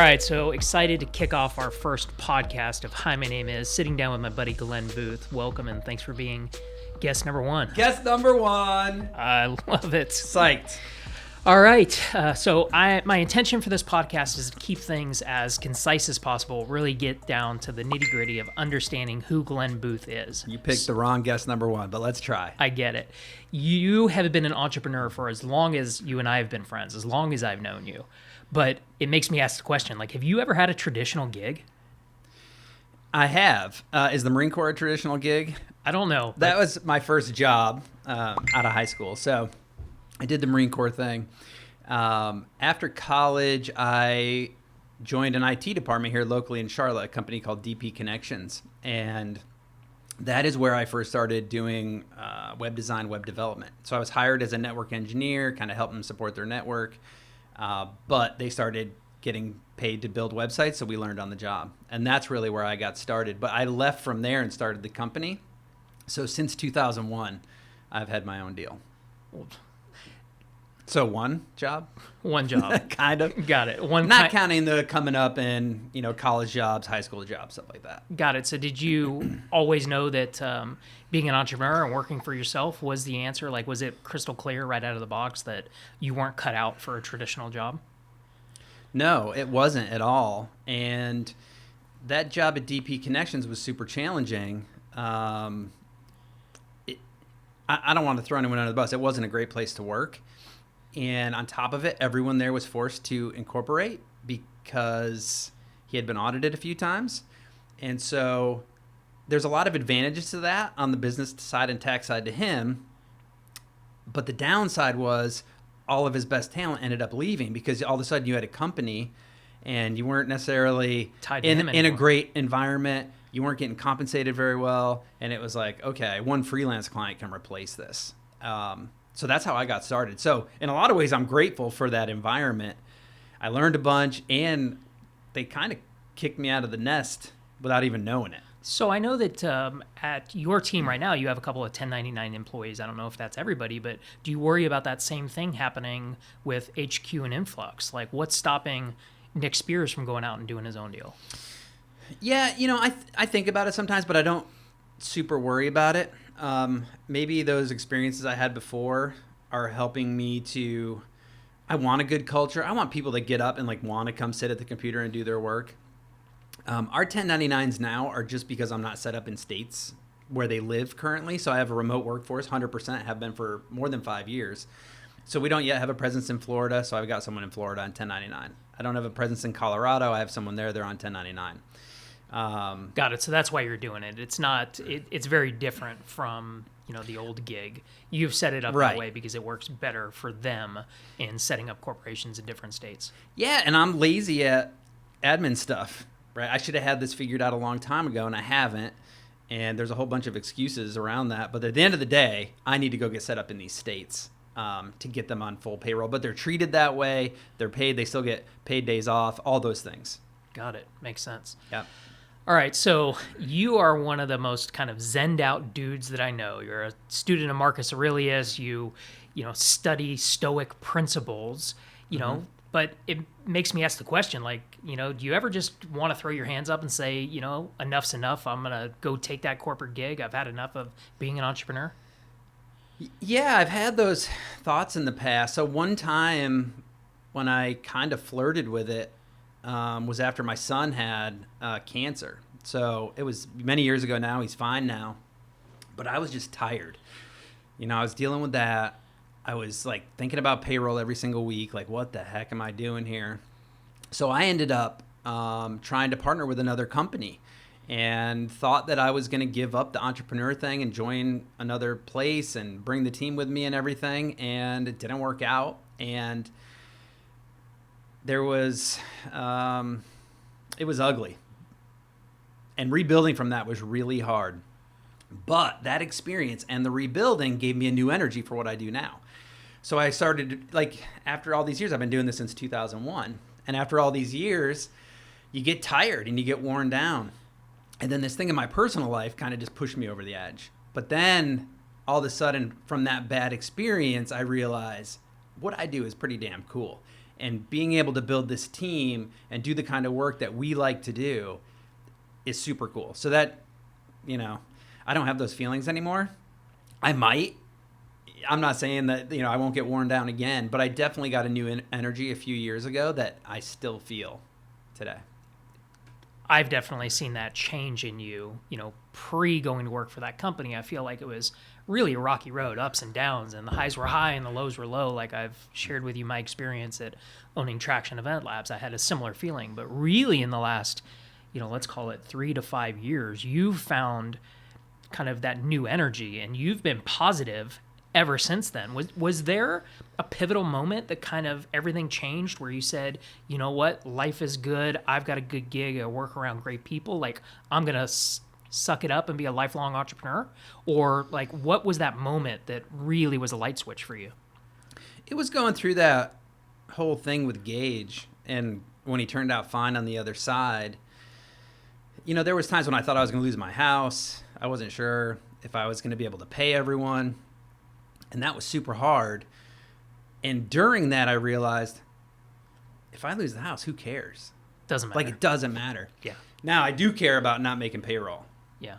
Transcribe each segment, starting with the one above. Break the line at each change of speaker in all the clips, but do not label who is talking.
right, so excited to kick off our first podcast of Hi, My Name Is, sitting down with my buddy Glenn Boothe. Welcome and thanks for being guest number one.
Guest number one.
I love it.
Psyched.
All right, so my intention for this podcast is to keep things as concise as possible, really get down to the nitty gritty of understanding who Glenn Boothe is.
You picked the wrong guest number one, but let's try.
I get it. You have been an entrepreneur for as long as you and I have been friends, as long as I've known you. But it makes me ask the question, like, have you ever had a traditional gig?
I have. Is the Marine Corps a traditional gig?
I don't know.
That was my first job out of high school. So I did the Marine Corps thing. After college, I joined an IT department here locally in Charlotte, a company called DP Connections. And that is where I first started doing web design, web development. So I was hired as a network engineer, kind of helping them support their network. But they started getting paid to build websites, so we learned on the job. And that's really where I got started. But I left from there and started the company. So since 2001, I've had my own deal. So one job?
One job.
Kind of.
Got it.
Not counting the coming up in, college jobs, high school jobs, stuff like that.
Got it. So did you always know that being an entrepreneur and working for yourself was the answer? Like, was it crystal clear right out of the box that you weren't cut out for a traditional job?
No, it wasn't at all. And that job at DP Connections was super challenging. I don't want to throw anyone under the bus. It wasn't a great place to work. And on top of it, everyone there was forced to incorporate because he had been audited a few times. And so there's a lot of advantages to that on the business side and tax side to him. But the downside was all of his best talent ended up leaving because all of a sudden you had a company and you weren't necessarily in a great environment. You weren't getting compensated very well. And it was like, okay, one freelance client can replace this. So that's how I got started. So in a lot of ways, I'm grateful for that environment. I learned a bunch, and they kind of kicked me out of the nest without even knowing it.
So I know that at your team right now, you have a couple of 1099 employees. I don't know if that's everybody, but do you worry about that same thing happening with HQ and Influx? Like, what's stopping Nick Spears from going out and doing his own deal?
Yeah, I think about it sometimes, but I don't super worry about it. Maybe those experiences I had before are helping me I want a good culture. I want people that get up and want to come sit at the computer and do their work. Our 1099s now are just because I'm not set up in states where they live currently. So I have a remote workforce, 100% have been for more than 5 years. So we don't yet have a presence in Florida. So I've got someone in Florida on 1099. I don't have a presence in Colorado. I have someone there. They're on 1099.
Got it. So that's why you're doing it. It's not. It's very different from the old gig. You've set it up that way because it works better for them in setting up corporations in different states.
Yeah, and I'm lazy at admin stuff. Right, I should have had this figured out a long time ago, and I haven't. And there's a whole bunch of excuses around that. But at the end of the day, I need to go get set up in these states to get them on full payroll. But they're treated that way. They're paid. They still get paid days off. All those things.
Got it. Makes sense.
Yeah.
All right, so you are one of the most kind of zenned out dudes that I know. You're a student of Marcus Aurelius. You study Stoic principles. But it makes me ask the question, do you ever just want to throw your hands up and say, enough's enough. I'm gonna go take that corporate gig. I've had enough of being an entrepreneur.
Yeah, I've had those thoughts in the past. So one time when I kind of flirted with it. Was after my son had cancer. So it was many years ago now. He's fine now. But I was just tired. I was dealing with that. I was thinking about payroll every single week. What the heck am I doing here? So I ended up trying to partner with another company and thought that I was going to give up the entrepreneur thing and join another place and bring the team with me and everything. And it didn't work out. And there was, it was ugly. And rebuilding from that was really hard. But that experience and the rebuilding gave me a new energy for what I do now. So I started, after all these years, I've been doing this since 2001. And after all these years, you get tired and you get worn down. And then this thing in my personal life kind of just pushed me over the edge. But then all of a sudden, from that bad experience, I realized what I do is pretty damn cool. and being able to build this team and do the kind of work that we like to do is super cool. So that, I don't have those feelings anymore. I might. I'm not saying that, I won't get worn down again, but I definitely got a new energy a few years ago that I still feel today.
I've definitely seen that change in you, pre going to work for that company. I feel like it was really a rocky road, ups and downs, and the highs were high and the lows were low. Like I've shared with you my experience at owning Traction Event Labs. I had a similar feeling, but really in the last, let's call it 3 to 5 years, you've found kind of that new energy and you've been positive ever since then. Was there a pivotal moment that kind of everything changed where you said, you know what, life is good, I've got a good gig, I work around great people, like I'm going to suck it up and be a lifelong entrepreneur? Or like what was that moment that really was a light switch for you?
It was going through that whole thing with Gage, and when he turned out fine on the other side, there was times when I thought I was going to lose my house. I wasn't sure if I was going to be able to pay everyone. And that was super hard. And during that, I realized if I lose the house, who cares?
Doesn't matter.
Like, it doesn't matter.
Yeah.
Now, I do care about not making payroll.
Yeah.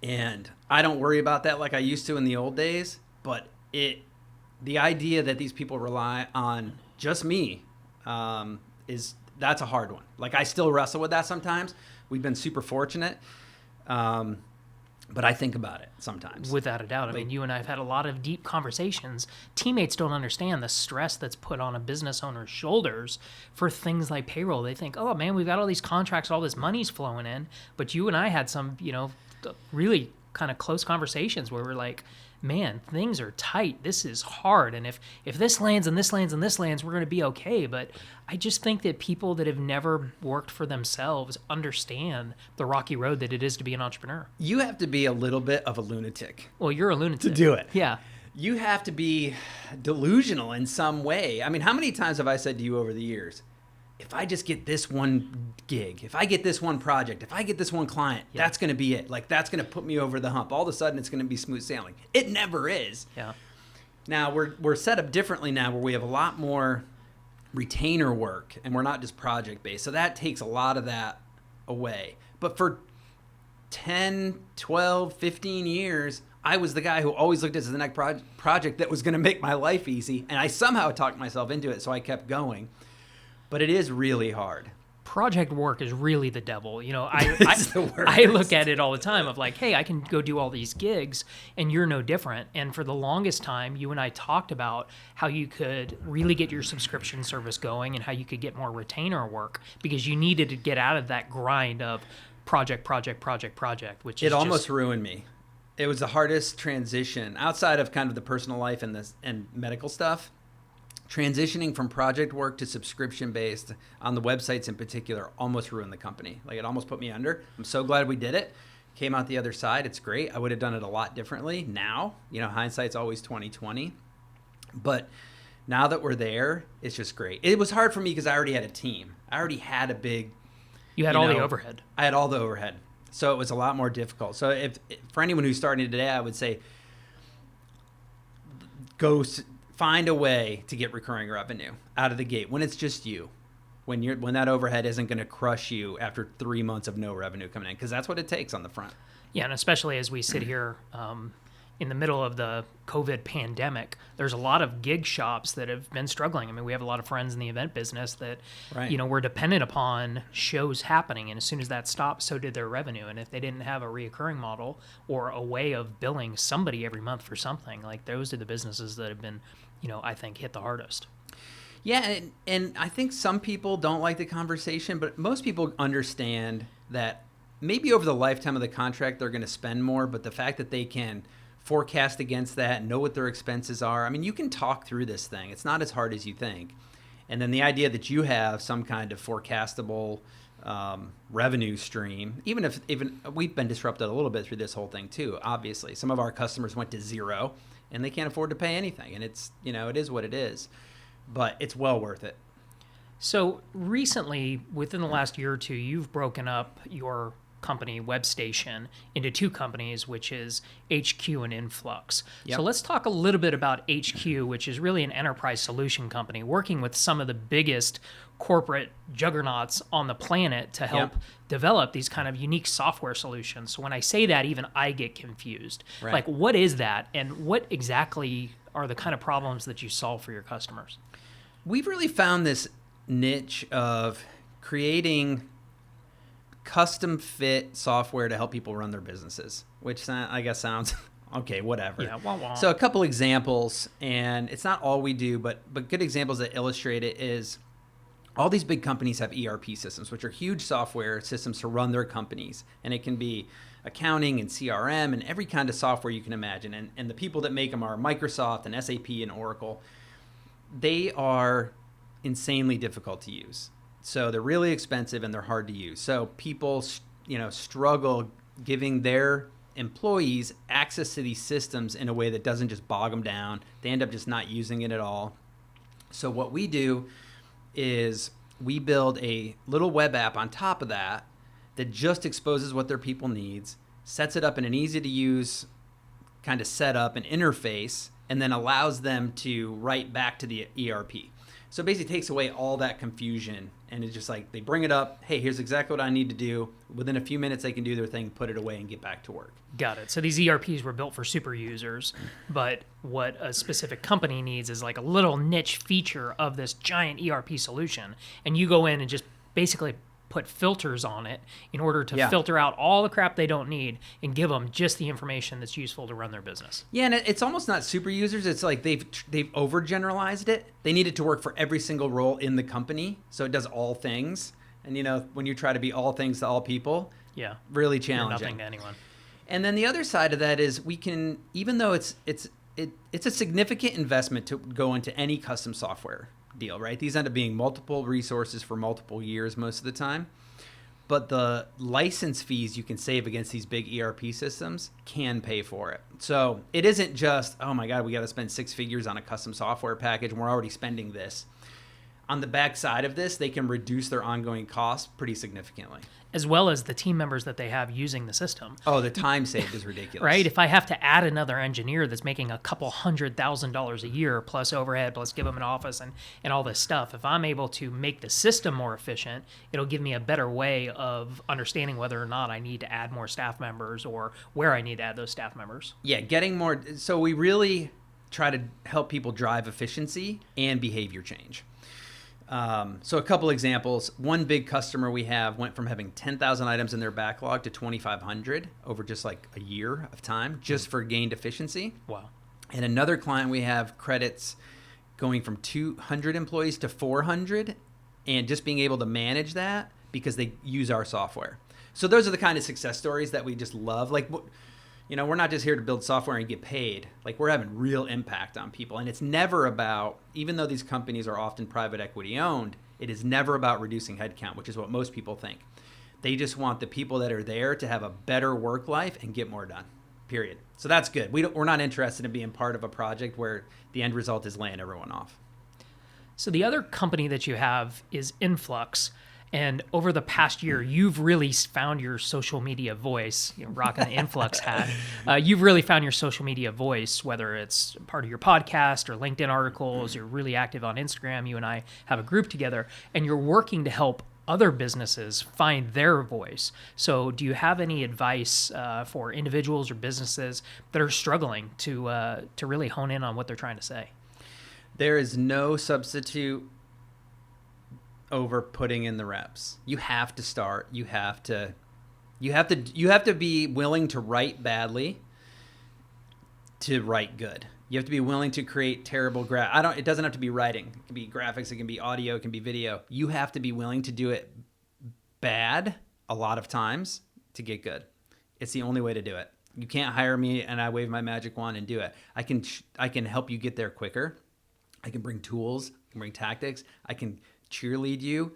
And I don't worry about that like I used to in the old days. But the idea that these people rely on just me that's a hard one. Like, I still wrestle with that sometimes. We've been super fortunate. But I think about it sometimes.
Without a doubt. I mean, you and I have had a lot of deep conversations. Teammates don't understand the stress that's put on a business owner's shoulders for things like payroll. They think, oh, man, we've got all these contracts, all this money's flowing in. But you and I had some, really kind of close conversations where we're like, man, things are tight. This is hard. And if this lands and this lands and this lands, we're going to be okay. But I just think that people that have never worked for themselves understand the rocky road that it is to be an entrepreneur.
You have to be a little bit of a lunatic.
Well, you're a lunatic.
To do it.
Yeah.
You have to be delusional in some way. I mean, how many times have I said to you over the years, if I just get this one gig, if I get this one project, if I get this one client, that's going to be it. Like, that's going to put me over the hump. All of a sudden, it's going to be smooth sailing. It never is.
Yeah.
Now, we're set up differently now where we have a lot more retainer work, and we're not just project-based. So that takes a lot of that away. But for 10, 12, 15 years, I was the guy who always looked at the next project that was going to make my life easy. And I somehow talked myself into it, so I kept going. But it is really hard.
Project work is really the devil. I look at it all the time of like, hey, I can go do all these gigs and you're no different. And for the longest time, you and I talked about how you could really get your subscription service going and how you could get more retainer work because you needed to get out of that grind of project, which
it almost ruined me. It was the hardest transition outside of kind of the personal life and medical stuff. Transitioning from project work to subscription-based on the websites in particular almost ruined the company. Like, it almost put me under. I'm so glad we did it. Came out the other side. It's great. I would have done it a lot differently. Now, hindsight's always 20/20. But now that we're there, it's just great. It was hard for me because I already had a team. I already had a big...
You had all the overhead.
I had all the overhead. So it was a lot more difficult. So if for anyone who's starting today, I would say find a way to get recurring revenue out of the gate when it's just you, when that overhead isn't going to crush you after 3 months of no revenue coming in, because that's what it takes on the front.
Yeah, and especially as we sit here in the middle of the COVID pandemic, there's a lot of gig shops that have been struggling. I mean, we have a lot of friends in the event business that, were dependent upon shows happening. And as soon as that stopped, so did their revenue. And if they didn't have a reoccurring model or a way of billing somebody every month for something, like those are the businesses that have been, I think hit the hardest.
Yeah, and I think some people don't like the conversation, but most people understand that maybe over the lifetime of the contract, they're going to spend more, but the fact that they can forecast against that, know what their expenses are. I mean, you can talk through this thing. It's not as hard as you think. And then the idea that you have some kind of forecastable revenue stream, even we've been disrupted a little bit through this whole thing too, obviously. Some of our customers went to zero and they can't afford to pay anything. And it's, it is what it is, but it's well worth it.
So recently, within the last year or two, you've broken up your company, WebStation, into two companies, which is HQ and Influx.
Yep.
So let's talk a little bit about HQ, which is really an enterprise solution company working with some of the biggest corporate juggernauts on the planet to help develop these kind of unique software solutions. So when I say that, even I get confused.
Right.
Like, what is that, and what exactly are the kind of problems that you solve for your customers?
We've really found this niche of creating custom fit software to help people run their businesses, which I guess sounds okay, whatever.
Yeah, wah, wah.
So a couple examples, and it's not all we do, but good examples that illustrate it is all these big companies have ERP systems, which are huge software systems to run their companies. And it can be accounting and CRM and every kind of software you can imagine. And the people that make them are Microsoft and SAP and Oracle. They are insanely difficult to use. So they're really expensive and they're hard to use. So people, struggle giving their employees access to these systems in a way that doesn't just bog them down. They end up just not using it at all. So what we do is we build a little web app on top of that just exposes what their people needs, sets it up in an easy to use kind of setup and interface, and then allows them to write back to the ERP. So it basically takes away all that confusion, and it's just like they bring it up, hey, here's exactly what I need to do. Within a few minutes, they can do their thing, put it away, and get back to work.
Got it. So these ERPs were built for super users, but what a specific company needs is like a little niche feature of this giant ERP solution, and you go in and just basically put filters on it in order to filter out all the crap they don't need and give them just the information that's useful to run their business.
Yeah, and it's almost not super users. It's like they've overgeneralized it. They need it to work for every single role in the company, so it does all things. And when you try to be all things to all people, really challenging.
You're nothing to anyone.
And then the other side of that is we can, even though it's a significant investment to go into any custom software deal, right? These end up being multiple resources for multiple years most of the time. But the license fees you can save against these big ERP systems can pay for it. So it isn't just, oh my God, we got to spend 6 figures on a custom software package and we're already spending this. On the back side of this, they can reduce their ongoing costs pretty significantly.
As well as the team members that they have using the system.
Oh, the time saved is ridiculous.
Right? If I have to add another engineer that's making a couple $100,000 a year plus overhead, plus give them an office and all this stuff, if I'm able to make the system more efficient, it'll give me a better way of understanding whether or not I need to add more staff members or where I need to add those staff members.
Yeah, getting more. So we really try to help people drive efficiency and behavior change. So a couple examples. One big customer we have went from having 10,000 items in their backlog to 2,500 over just like a year of time, just for gained efficiency.
Wow.
And another client we have credits going from 200 employees to 400, and just being able to manage that because they use our software. So those are the kind of success stories that we just love. Like, we're not just here to build software and get paid. Like, we're having real impact on people. And it's never about, even though these companies are often private equity owned, it is never about reducing headcount, which is what most people think. They just want the people that are there to have a better work life and get more done, period. So that's good. We're not interested in being part of a project where the end result is laying everyone off.
So the other company that you have is Influx. And over the past year, you've really found your social media voice, rocking the Influx hat. You've really found your social media voice, whether it's part of your podcast or LinkedIn articles. You're really active on Instagram. You and I have a group together, and you're working to help other businesses find their voice. So do you have any advice for individuals or businesses that are struggling to really hone in on what they're trying to say?
There is no substitute over putting in the reps. You have to start. You have to be willing to write badly to write good. You have to be willing to create terrible it doesn't have to be writing. It can be graphics, it can be audio, it can be video. You have to be willing to do it bad a lot of times to get good. It's the only way to do it. You can't hire me and I wave my magic wand and do it. I can help you get there quicker. I can bring tools, I can bring tactics, I can cheerlead you,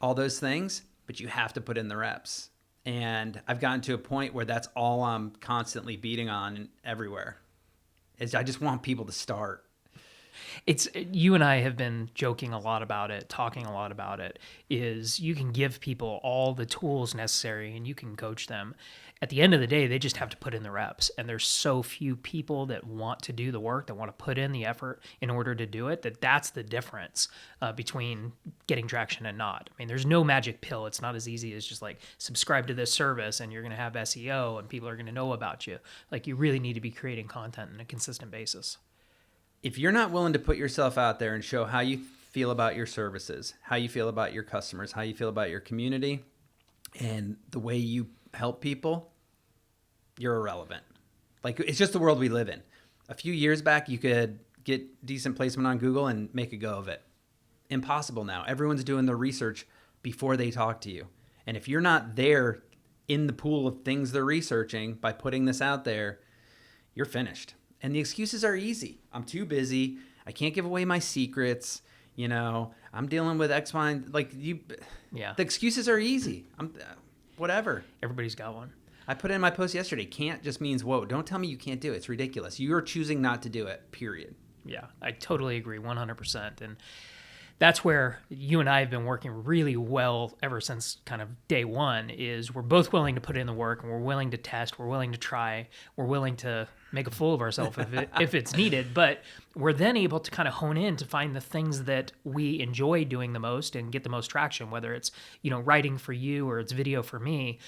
all those things, but you have to put in the reps. And I've gotten to a point where that's all I'm constantly beating on everywhere. Is I just want people to start.
It's you and I have been joking a lot about it, talking a lot about it, is you can give people all the tools necessary and you can coach them. At the end of the day, they just have to put in the reps. And there's so few people that want to do the work, that want to put in the effort in order to do it, that's the difference between getting traction and not. I mean, there's no magic pill. It's not as easy as just like subscribe to this service and you're going to have SEO and people are going to know about you. Like, you really need to be creating content on a consistent basis.
If you're not willing to put yourself out there and show how you feel about your services, how you feel about your customers, how you feel about your community, and the way you help people, you're irrelevant. Like, it's just the world we live in. A few years back, you could get decent placement on Google and make a go of it. Impossible now. Everyone's doing the research before they talk to you. And if you're not there in the pool of things they're researching by putting this out there, you're finished. And the excuses are easy. I'm too busy. I can't give away my secrets. You know, I'm dealing with X, Y, and like you.
Yeah.
The excuses are easy. Whatever.
Everybody's got one.
I put in my post yesterday. Can't just means whoa. Don't tell me you can't do it. It's ridiculous. You're choosing not to do it. Period.
Yeah, I totally agree, 100%. And that's where you and I have been working really well ever since kind of day one. Is we're both willing to put in the work, and we're willing to test, we're willing to try, we're willing to make a fool of ourselves if it's needed. But we're then able to kind of hone in to find the things that we enjoy doing the most and get the most traction, whether it's, writing for you or it's video for me.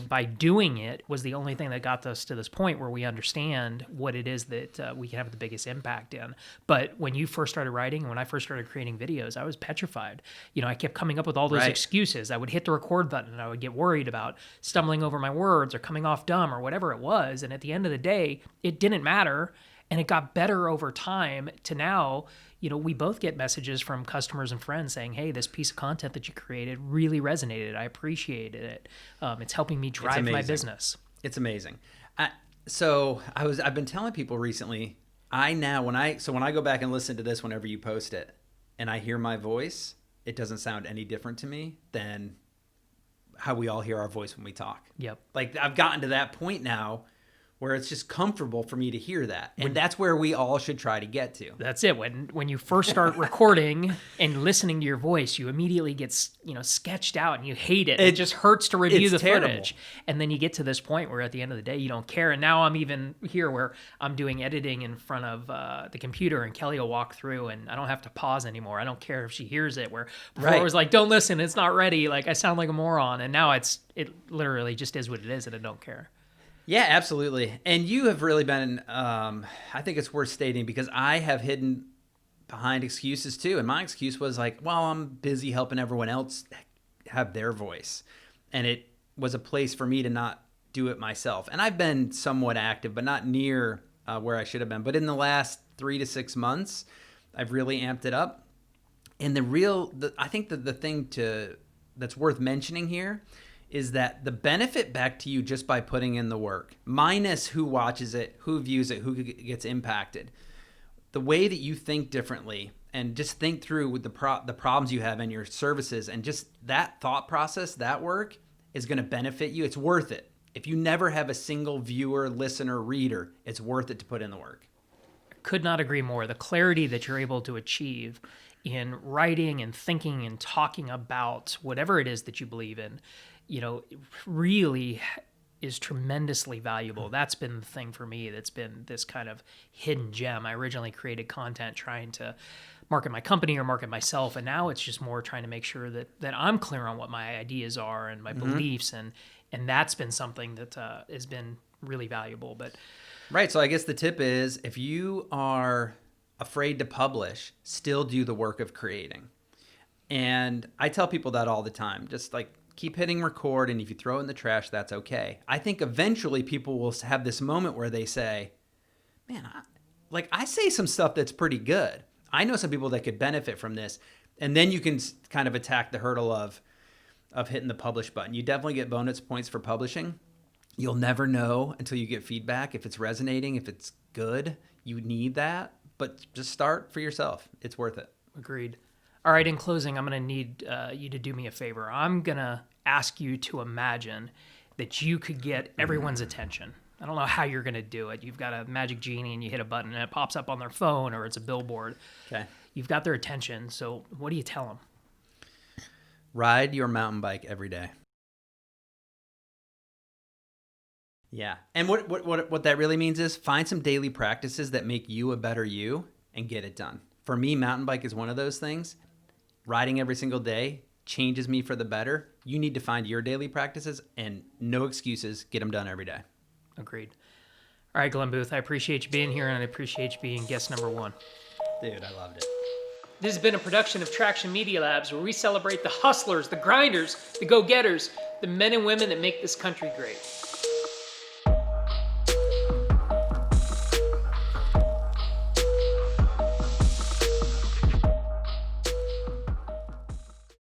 By doing it was the only thing that got us to this point where we understand what it is that we can have the biggest impact in. But when you first started writing and when I first started creating videos, I was petrified. I kept coming up with all those
Right.
excuses. I would hit the record button and I would get worried about stumbling over my words or coming off dumb or whatever it was. And at the end of the day, it didn't matter. And it got better over time to now, we both get messages from customers and friends saying, hey, this piece of content that you created really resonated. I appreciated it. It's helping me drive my business.
It's amazing. I've been telling people recently, when I go back and listen to this whenever you post it and I hear my voice, it doesn't sound any different to me than how we all hear our voice when we talk.
Yep.
Like, I've gotten to that point now where it's just comfortable for me to hear that. And that's where we all should try to get to.
That's it. When you first start recording and listening to your voice, you immediately get, sketched out and you hate it. It just hurts to review the footage. And then you get to this point where at the end of the day, you don't care. And now I'm even here where I'm doing editing in front of the computer and Kelly will walk through and I don't have to pause anymore. I don't care if she hears it, where before it was like, don't listen, it's not ready. Like, I sound like a moron. And now it literally just is what it is and I don't care.
Yeah, absolutely. And you have really been, I think it's worth stating, because I have hidden behind excuses too. And my excuse was like, well, I'm busy helping everyone else have their voice. And it was a place for me to not do it myself. And I've been somewhat active, but not near where I should have been. But in the last 3 to 6 months, I've really amped it up. And I think that the thing that's worth mentioning here is that the benefit back to you just by putting in the work, minus who watches it, who views it, who gets impacted, the way that you think differently and just think through with the problems you have in your services, and just that thought process, that work is going to benefit you. It's worth it. If you never have a single viewer, listener, reader, it's worth it to put in the work.
Could not agree more. The clarity that you're able to achieve in writing and thinking and talking about whatever it is that you believe in, really is tremendously valuable. That's been the thing for me that's been this kind of hidden gem. I originally created content trying to market my company or market myself, and now it's just more trying to make sure that I'm clear on what my ideas are and my beliefs, and that's been something that has been really valuable. But
right, so I guess the tip is, if you are afraid to publish, still do the work of creating. And I tell people that all the time, just like, keep hitting record, and if you throw it in the trash, that's okay. I think eventually people will have this moment where they say, man, I say some stuff that's pretty good. I know some people that could benefit from this. And then you can kind of attack the hurdle of hitting the publish button. You definitely get bonus points for publishing. You'll never know until you get feedback if it's resonating, if it's good. You need that, but just start for yourself. It's worth it.
Agreed. All right, in closing, I'm going to need you to do me a favor. I'm going to ask you to imagine that you could get everyone's attention, I don't know how you're going to do it. You've got a magic genie and you hit a button and it pops up on their phone or it's a billboard.
Okay.
You've got their attention. So what do you tell them?
Ride your mountain bike every day. Yeah. And what that really means is find some daily practices that make you a better you and get it done. For me, mountain bike is one of those things. Riding every single day changes me for the better. You need to find your daily practices and no excuses. Get them done every day.
Agreed. All right, Glenn Boothe, I appreciate you being here and I appreciate you being guest number 1.
Dude, I loved it.
This has been a production of Traction Media Labs, where we celebrate the hustlers, the grinders, the go-getters, the men and women that make this country great.